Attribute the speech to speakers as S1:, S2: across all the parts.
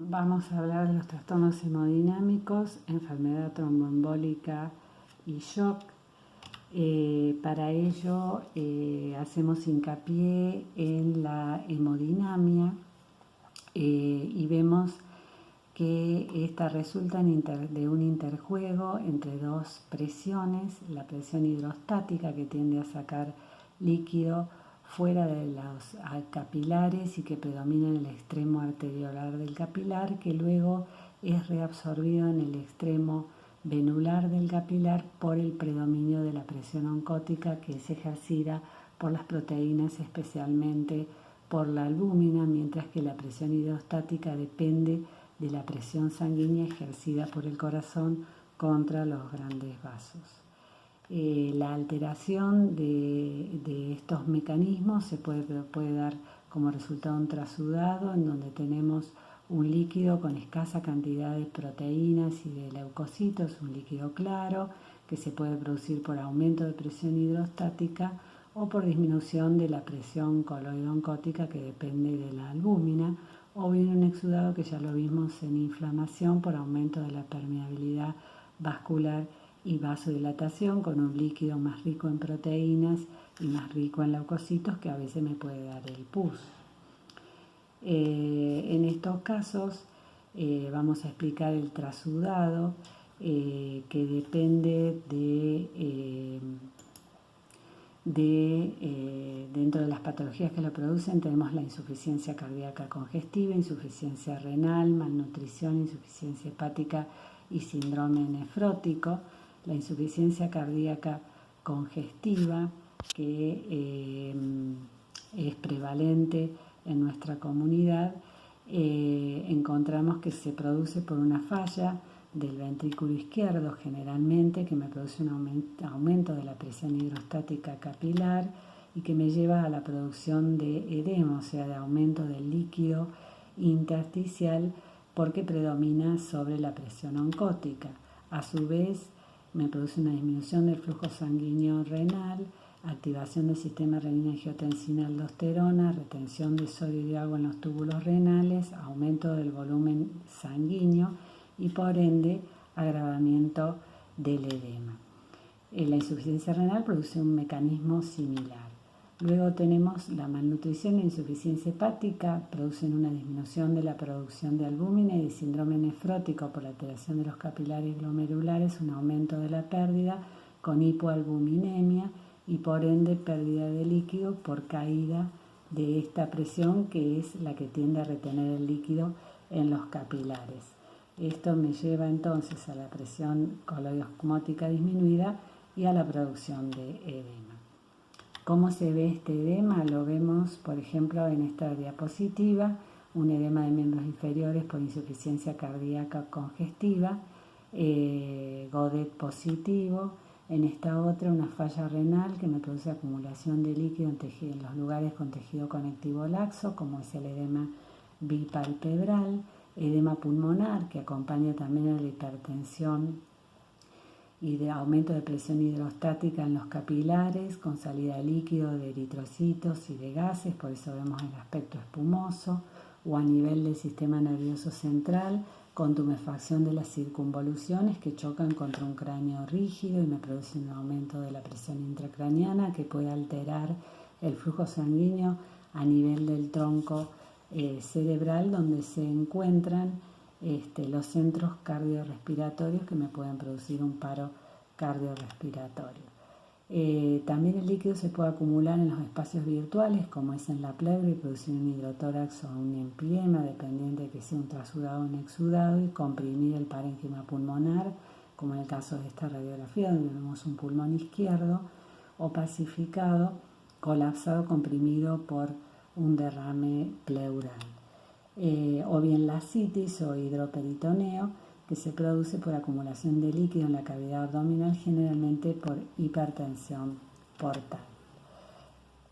S1: Vamos a hablar de los trastornos hemodinámicos, enfermedad tromboembólica y shock. Para ello hacemos hincapié en la hemodinamia y vemos que esta resulta de un interjuego entre dos presiones, la presión hidrostática que tiende a sacar líquido fuera de los capilares y que predomina en el extremo arteriolar del capilar, que luego es reabsorbido en el extremo venular del capilar por el predominio de la presión oncótica, que es ejercida por las proteínas, especialmente por la albúmina, mientras que la presión hidrostática depende de la presión sanguínea ejercida por el corazón contra los grandes vasos. La alteración de estos mecanismos se puede dar como resultado un trasudado en donde tenemos un líquido con escasa cantidad de proteínas y de leucocitos, un líquido claro que se puede producir por aumento de presión hidrostática o por disminución de la presión coloide-oncótica, que depende de la albúmina, o bien un exudado que ya lo vimos en inflamación por aumento de la permeabilidad vascular y vasodilatación, con un líquido más rico en proteínas y más rico en leucocitos, que a veces me puede dar el pus. En estos casos vamos a explicar el trasudado, que depende dentro de las patologías que lo producen. Tenemos la insuficiencia cardíaca congestiva, insuficiencia renal, malnutrición, insuficiencia hepática y síndrome nefrótico. La insuficiencia cardíaca congestiva, que es prevalente en nuestra comunidad, encontramos que se produce por una falla del ventrículo izquierdo generalmente, que me produce un aumento de la presión hidrostática capilar y que me lleva a la producción de edema, o sea, de aumento del líquido intersticial, porque predomina sobre la presión oncótica. A su vez, me produce una disminución del flujo sanguíneo renal, activación del sistema renina-angiotensina-aldosterona, retención de sodio y de agua en los túbulos renales, aumento del volumen sanguíneo y por ende agravamiento del edema. La insuficiencia renal produce un mecanismo similar. Luego tenemos la malnutrición e insuficiencia hepática, producen una disminución de la producción de albúmina y de síndrome nefrótico por la alteración de los capilares glomerulares, un aumento de la pérdida con hipoalbuminemia y por ende pérdida de líquido por caída de esta presión, que es la que tiende a retener el líquido en los capilares. Esto me lleva entonces a la presión coloide-osmótica disminuida y a la producción de edema. ¿Cómo se ve este edema? Lo vemos, por ejemplo, en esta diapositiva, un edema de miembros inferiores por insuficiencia cardíaca congestiva, Godet positivo. En esta otra, una falla renal que me produce acumulación de líquido en los lugares con tejido conectivo laxo, como es el edema bipalpebral, edema pulmonar, que acompaña también a la hipertensión y de aumento de presión hidrostática en los capilares, con salida de líquido, de eritrocitos y de gases, por eso vemos el aspecto espumoso, o a nivel del sistema nervioso central, con tumefacción de las circunvoluciones que chocan contra un cráneo rígido y me producen un aumento de la presión intracraneana que puede alterar el flujo sanguíneo a nivel del tronco cerebral, donde se encuentran los centros cardiorrespiratorios que me pueden producir un paro cardiorrespiratorio. También el líquido se puede acumular en los espacios virtuales, como es en la pleura, y producir un hidrotórax o un empiema, dependiente de que sea un trasudado o un exudado, y comprimir el parénquima pulmonar, como en el caso de esta radiografía, donde vemos un pulmón izquierdo opacificado, colapsado, comprimido por un derrame pleural. O bien la ascitis o hidroperitoneo, que se produce por acumulación de líquido en la cavidad abdominal, generalmente por hipertensión portal.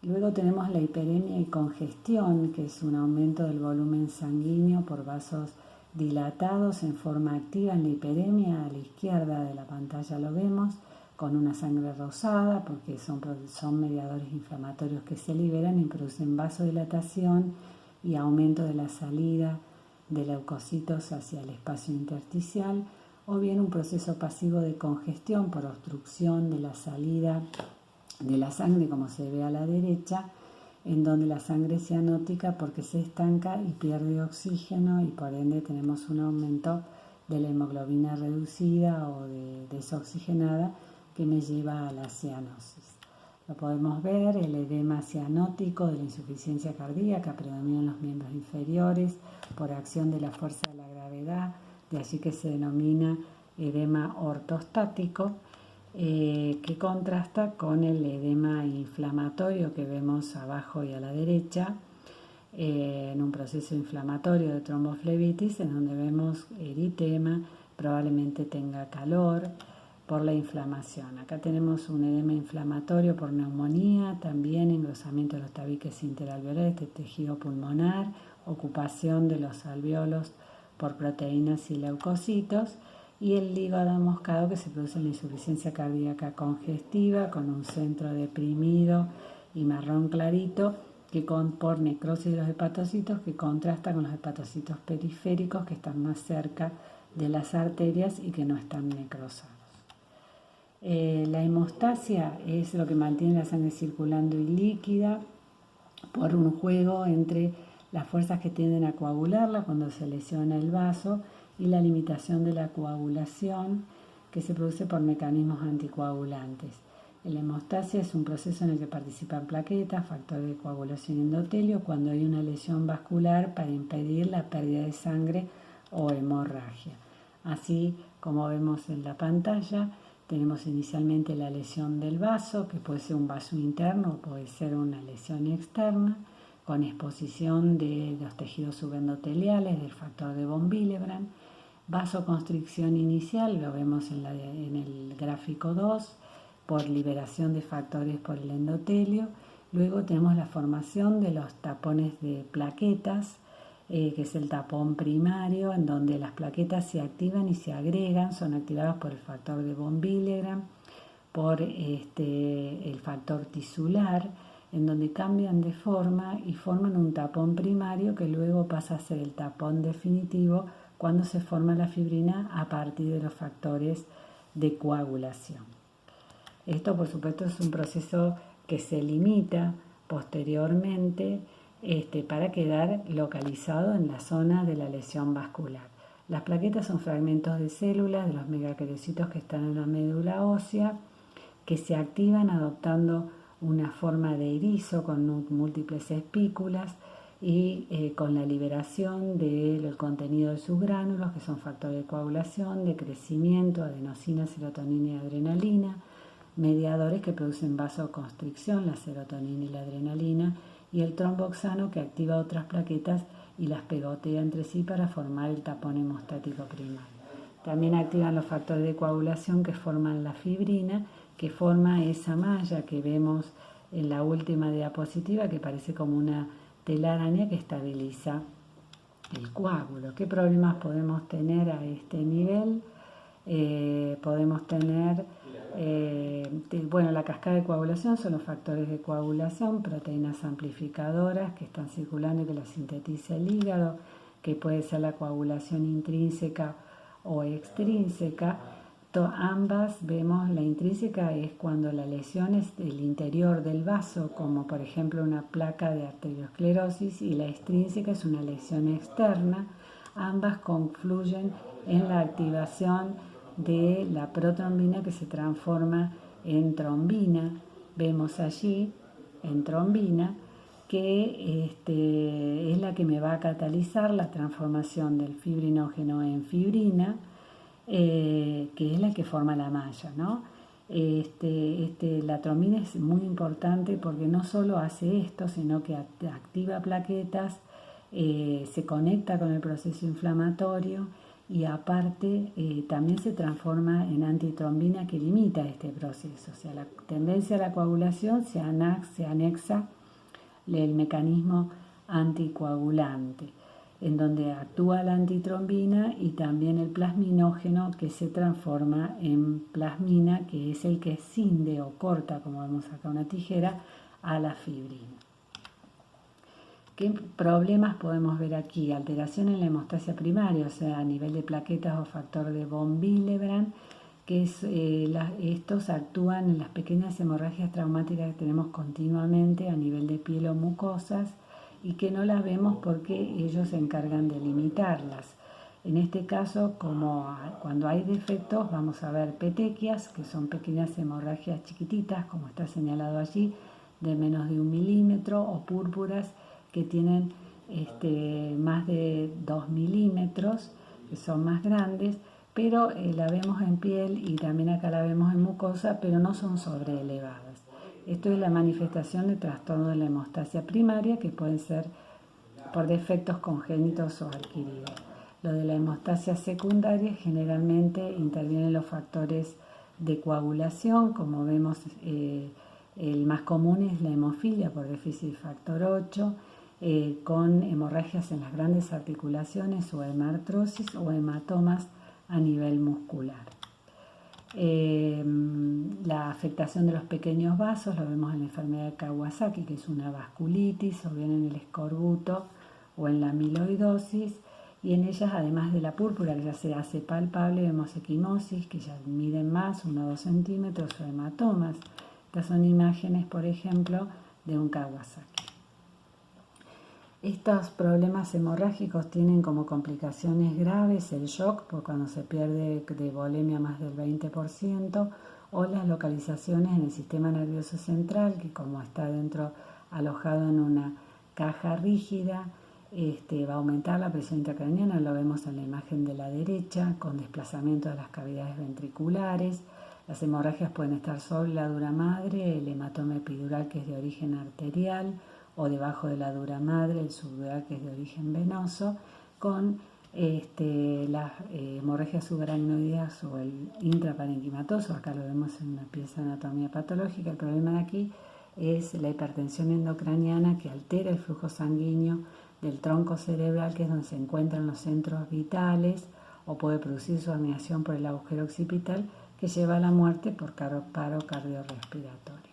S1: Luego tenemos la hiperemia y congestión, que es un aumento del volumen sanguíneo por vasos dilatados en forma activa. En la hiperemia, a la izquierda de la pantalla lo vemos, con una sangre rosada, porque son mediadores inflamatorios que se liberan y producen vasodilatación y aumento de la salida de leucocitos hacia el espacio intersticial, o bien un proceso pasivo de congestión por obstrucción de la salida de la sangre, como se ve a la derecha, en donde la sangre es cianótica porque se estanca y pierde oxígeno, y por ende tenemos un aumento de la hemoglobina reducida o desoxigenada que me lleva a la cianosis. Lo podemos ver, el edema cianótico de la insuficiencia cardíaca predomina en los miembros inferiores por acción de la fuerza de la gravedad, de allí que se denomina edema ortostático, que contrasta con el edema inflamatorio que vemos abajo y a la derecha, en un proceso inflamatorio de tromboflebitis, en donde vemos eritema, probablemente tenga calor por la inflamación. Acá tenemos un edema inflamatorio por neumonía, también engrosamiento de los tabiques interalveolares, de tejido pulmonar, ocupación de los alveolos por proteínas y leucocitos, y el hígado moscado que se produce en la insuficiencia cardíaca congestiva con un centro deprimido y marrón clarito por necrosis de los hepatocitos, que contrasta con los hepatocitos periféricos que están más cerca de las arterias y que no están necrosados. La hemostasia es lo que mantiene la sangre circulando y líquida por un juego entre las fuerzas que tienden a coagularla cuando se lesiona el vaso y la limitación de la coagulación que se produce por mecanismos anticoagulantes. La hemostasia es un proceso en el que participan plaquetas, factores de coagulación y endotelio cuando hay una lesión vascular para impedir la pérdida de sangre o hemorragia. Así como vemos en la pantalla, tenemos inicialmente la lesión del vaso, que puede ser un vaso interno o puede ser una lesión externa, con exposición de los tejidos subendoteliales, del factor de von Willebrand. Vasoconstricción inicial, lo vemos en el gráfico 2, por liberación de factores por el endotelio. Luego tenemos la formación de los tapones de plaquetas, que es el tapón primario, en donde las plaquetas se activan y se agregan, son activadas por el factor de von Willebrand, por el factor tisular, en donde cambian de forma y forman un tapón primario que luego pasa a ser el tapón definitivo cuando se forma la fibrina a partir de los factores de coagulación. Esto, por supuesto, es un proceso que se limita posteriormente para quedar localizado en la zona de la lesión vascular. Las plaquetas son fragmentos de células de los megaquerocitos que están en la médula ósea, que se activan adoptando una forma de erizo con múltiples espículas y con la liberación del contenido de sus gránulos, que son factores de coagulación, de crecimiento, adenosina, serotonina y adrenalina, mediadores que producen vasoconstricción, la serotonina y la adrenalina, y el tromboxano que activa otras plaquetas y las pegotea entre sí para formar el tapón hemostático primario. También activan los factores de coagulación que forman la fibrina, que forma esa malla que vemos en la última diapositiva, que parece como una telaraña que estabiliza el coágulo. ¿Qué problemas podemos tener a este nivel? Podemos tener, la cascada de coagulación son los factores de coagulación, proteínas amplificadoras que están circulando y que las sintetiza el hígado, que puede ser la coagulación intrínseca o extrínseca. Ambas vemos, la intrínseca es cuando la lesión es del interior del vaso, como por ejemplo una placa de arteriosclerosis, y la extrínseca es una lesión externa. Ambas confluyen en la activación de la protrombina que se transforma en trombina. Vemos allí en trombina que es la que me va a catalizar la transformación del fibrinógeno en fibrina, que es la que forma la malla, ¿no? La trombina es muy importante porque no solo hace esto, sino que activa plaquetas, se conecta con el proceso inflamatorio y aparte también se transforma en antitrombina que limita este proceso. O sea, la tendencia a la coagulación se anexa el mecanismo anticoagulante, en donde actúa la antitrombina y también el plasminógeno que se transforma en plasmina, que es el que cinde o corta, como vemos acá una tijera, a la fibrina. ¿Qué problemas podemos ver aquí? Alteración en la hemostasia primaria, o sea, a nivel de plaquetas o factor de von Willebrand, que estos actúan en las pequeñas hemorragias traumáticas que tenemos continuamente a nivel de piel o mucosas y que no las vemos porque ellos se encargan de limitarlas. En este caso, cuando hay defectos, vamos a ver petequias, que son pequeñas hemorragias chiquititas, como está señalado allí, de menos de 1 milímetro, o púrpuras que tienen más de 2 milímetros, que son más grandes, pero la vemos en piel y también acá la vemos en mucosa, pero no son sobreelevadas. Esto es la manifestación de trastorno de la hemostasia primaria, que pueden ser por defectos congénitos o adquiridos. Lo de la hemostasia secundaria, generalmente intervienen los factores de coagulación, como vemos, el más común es la hemofilia por déficit factor 8, con hemorragias en las grandes articulaciones o hemartrosis o hematomas a nivel muscular. La afectación de los pequeños vasos lo vemos en la enfermedad de Kawasaki, que es una vasculitis, o bien en el escorbuto o en la amiloidosis, y en ellas, además de la púrpura, que ya se hace palpable, vemos equimosis, que ya miden más, 1 o 2 centímetros, o hematomas. Estas son imágenes, por ejemplo, de un Kawasaki. Estos problemas hemorrágicos tienen como complicaciones graves el shock, por cuando se pierde de volemia más del 20%, o las localizaciones en el sistema nervioso central, que como está alojado en una caja rígida, va a aumentar la presión intracraniana, lo vemos en la imagen de la derecha, con desplazamiento de las cavidades ventriculares. Las hemorragias pueden estar sobre la dura madre, el hematoma epidural, que es de origen arterial, o debajo de la dura madre, el subdural, que es de origen venoso, con las hemorragias subaracnoideas o el intraparenquimatoso. Acá lo vemos en una pieza de anatomía patológica. El problema de aquí es la hipertensión endocraniana, que altera el flujo sanguíneo del tronco cerebral, que es donde se encuentran los centros vitales, o puede producir su herniación por el agujero occipital, que lleva a la muerte por paro cardiorrespiratorio.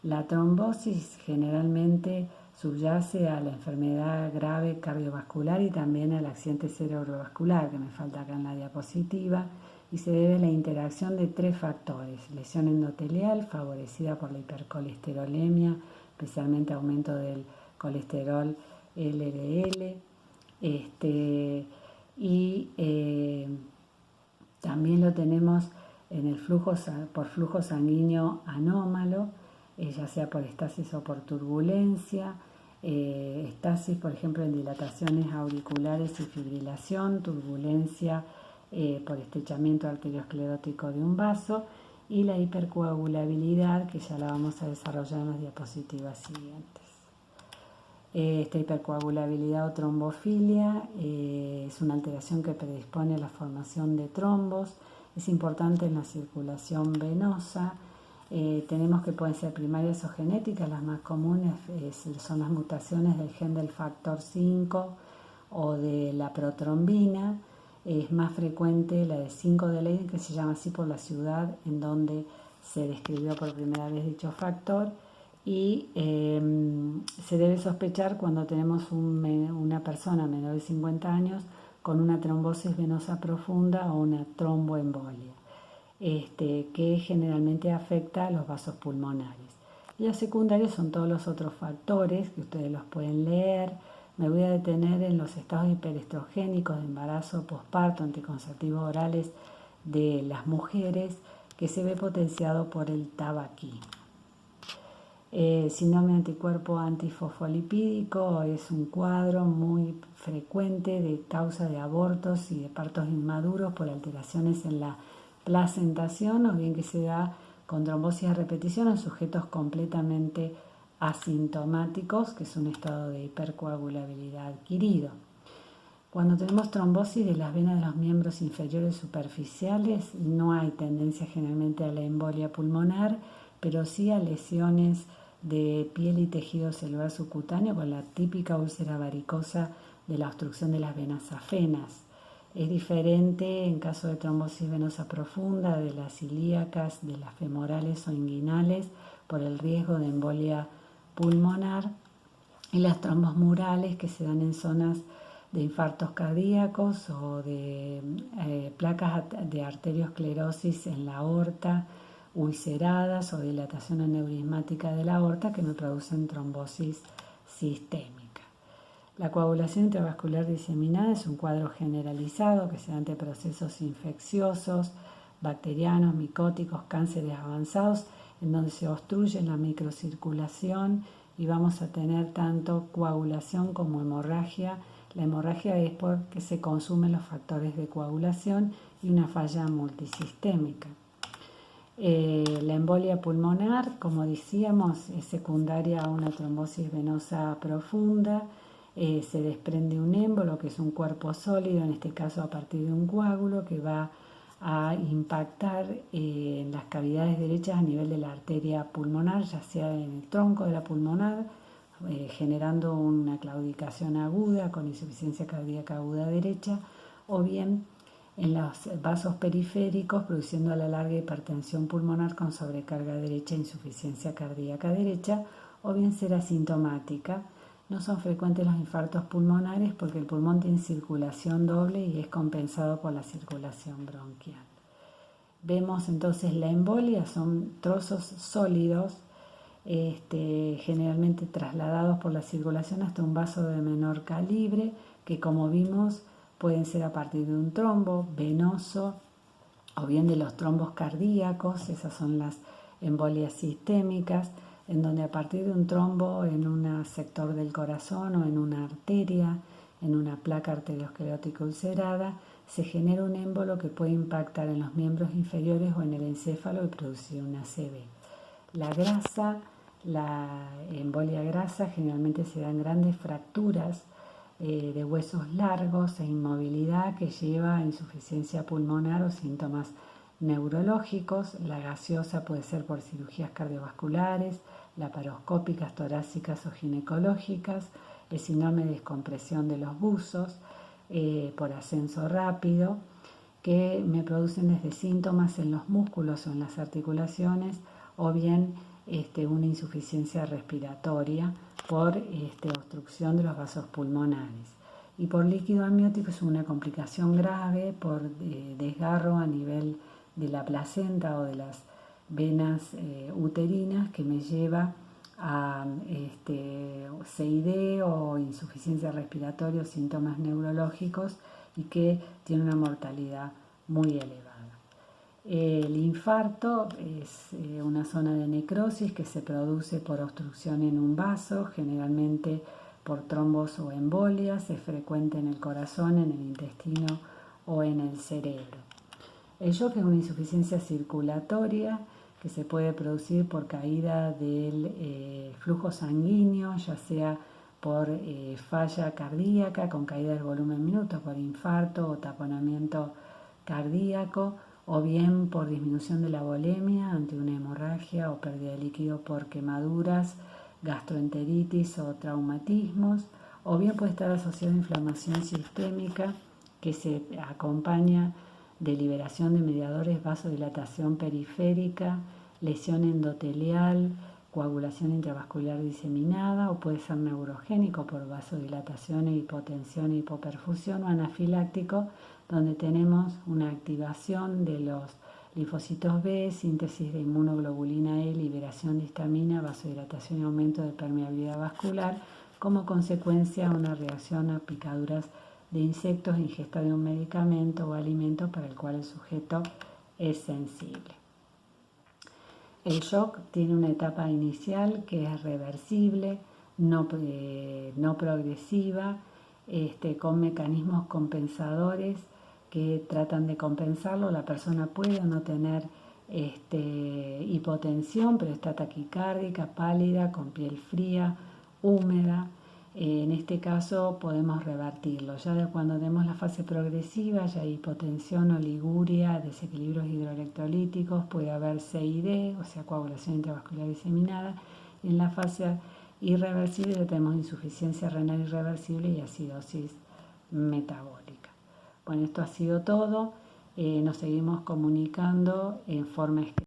S1: La trombosis generalmente subyace a la enfermedad grave cardiovascular y también al accidente cerebrovascular, que me falta acá en la diapositiva, y se debe a la interacción de 3 factores: lesión endotelial, favorecida por la hipercolesterolemia, especialmente aumento del colesterol LDL, también lo tenemos en el por flujo sanguíneo anómalo, ya sea por estasis o por turbulencia. Estasis, por ejemplo, en dilataciones auriculares y fibrilación, turbulencia por estrechamiento arteriosclerótico de un vaso, y la hipercoagulabilidad, que ya la vamos a desarrollar en las diapositivas siguientes. Esta hipercoagulabilidad o trombofilia es una alteración que predispone a la formación de trombos. Es importante en la circulación venosa. Tenemos que pueden ser primarias o genéticas. Las más comunes son las mutaciones del gen del factor 5 o de la protrombina. Es más frecuente la de 5 de Leiden, que se llama así por la ciudad en donde se describió por primera vez dicho factor, y se debe sospechar cuando tenemos una persona menor de 50 años con una trombosis venosa profunda o una tromboembolia, que generalmente afecta a los vasos pulmonares. Y los secundarios son todos los otros factores que ustedes los pueden leer. Me voy a detener en los estados hiperestrogénicos de embarazo, posparto, anticonceptivos orales de las mujeres, que se ve potenciado por el tabaquí. Síndrome de anticuerpo antifosfolipídico es un cuadro muy frecuente de causa de abortos y de partos inmaduros por alteraciones en la placentación, o bien que se da con trombosis a repetición en sujetos completamente asintomáticos, que es un estado de hipercoagulabilidad adquirido. Cuando tenemos trombosis de las venas de los miembros inferiores superficiales, no hay tendencia generalmente a la embolia pulmonar, pero sí a lesiones de piel y tejido celular subcutáneo, con la típica úlcera varicosa de la obstrucción de las venas afenas. Es diferente en caso de trombosis venosa profunda de las ilíacas, de las femorales o inguinales, por el riesgo de embolia pulmonar, y las trombos murales, que se dan en zonas de infartos cardíacos o de placas de arteriosclerosis en la aorta, ulceradas o dilatación aneurismática de la aorta que me producen trombosis sistémica. La coagulación intravascular diseminada es un cuadro generalizado que se da ante procesos infecciosos, bacterianos, micóticos, cánceres avanzados, en donde se obstruye la microcirculación y vamos a tener tanto coagulación como hemorragia. La hemorragia es porque se consumen los factores de coagulación y una falla multisistémica. La embolia pulmonar, como decíamos, es secundaria a una trombosis venosa profunda. Se desprende un émbolo, que es un cuerpo sólido, en este caso a partir de un coágulo, que va a impactar en las cavidades derechas a nivel de la arteria pulmonar, ya sea en el tronco de la pulmonar, generando una claudicación aguda con insuficiencia cardíaca aguda derecha, o bien en los vasos periféricos, produciendo a la larga hipertensión pulmonar con sobrecarga derecha e insuficiencia cardíaca derecha, o bien ser asintomática. No son frecuentes los infartos pulmonares porque el pulmón tiene circulación doble y es compensado por la circulación bronquial. Vemos entonces la embolia, son trozos sólidos, generalmente trasladados por la circulación hasta un vaso de menor calibre, que como vimos pueden ser a partir de un trombo venoso o bien de los trombos cardíacos. Esas son las embolias sistémicas, en donde a partir de un trombo en un sector del corazón o en una arteria, en una placa arteriosclerótica ulcerada, se genera un émbolo que puede impactar en los miembros inferiores o en el encéfalo y producir una ACV. La grasa, la embolia grasa, generalmente se dan grandes fracturas de huesos largos e inmovilidad que lleva a insuficiencia pulmonar o síntomas neurológicos. La gaseosa puede ser por cirugías cardiovasculares, laparoscópicas, torácicas o ginecológicas, el síndrome de descompresión de los buzos por ascenso rápido, que me producen desde síntomas en los músculos o en las articulaciones, o bien una insuficiencia respiratoria por obstrucción de los vasos pulmonares. Y por líquido amniótico es una complicación grave por desgarro a nivel de la placenta o de las venas uterinas, que me lleva a CID o insuficiencia respiratoria o síntomas neurológicos, y que tiene una mortalidad muy elevada. El infarto es una zona de necrosis que se produce por obstrucción en un vaso, generalmente por trombos o embolias. Es frecuente en el corazón, en el intestino o en el cerebro. El shock es una insuficiencia circulatoria que se puede producir por caída del flujo sanguíneo, ya sea por falla cardíaca con caída del volumen minuto, por infarto o taponamiento cardíaco, o bien por disminución de la volemia ante una hemorragia o pérdida de líquido por quemaduras, gastroenteritis o traumatismos, o bien puede estar asociado a inflamación sistémica que se acompaña de liberación de mediadores, vasodilatación periférica, lesión endotelial, coagulación intravascular diseminada, o puede ser neurogénico por vasodilatación e hipotensión e hipoperfusión, o anafiláctico, donde tenemos una activación de los linfocitos B, síntesis de inmunoglobulina E, liberación de histamina, vasodilatación y aumento de permeabilidad vascular, como consecuencia de una reacción a picaduras de insectos, ingesta de un medicamento o alimento para el cual el sujeto es sensible. El shock tiene una etapa inicial que es reversible, no progresiva, con mecanismos compensadores que tratan de compensarlo. La persona puede o no tener hipotensión, pero está taquicárdica, pálida, con piel fría, húmeda. En este caso podemos revertirlo. Ya cuando tenemos la fase progresiva, ya hay hipotensión, oliguria, desequilibrios hidroelectrolíticos, puede haber CID, o sea, coagulación intravascular diseminada. Y en la fase irreversible ya tenemos insuficiencia renal irreversible y acidosis metabólica. Bueno, esto ha sido todo. Nos seguimos comunicando en forma escrita.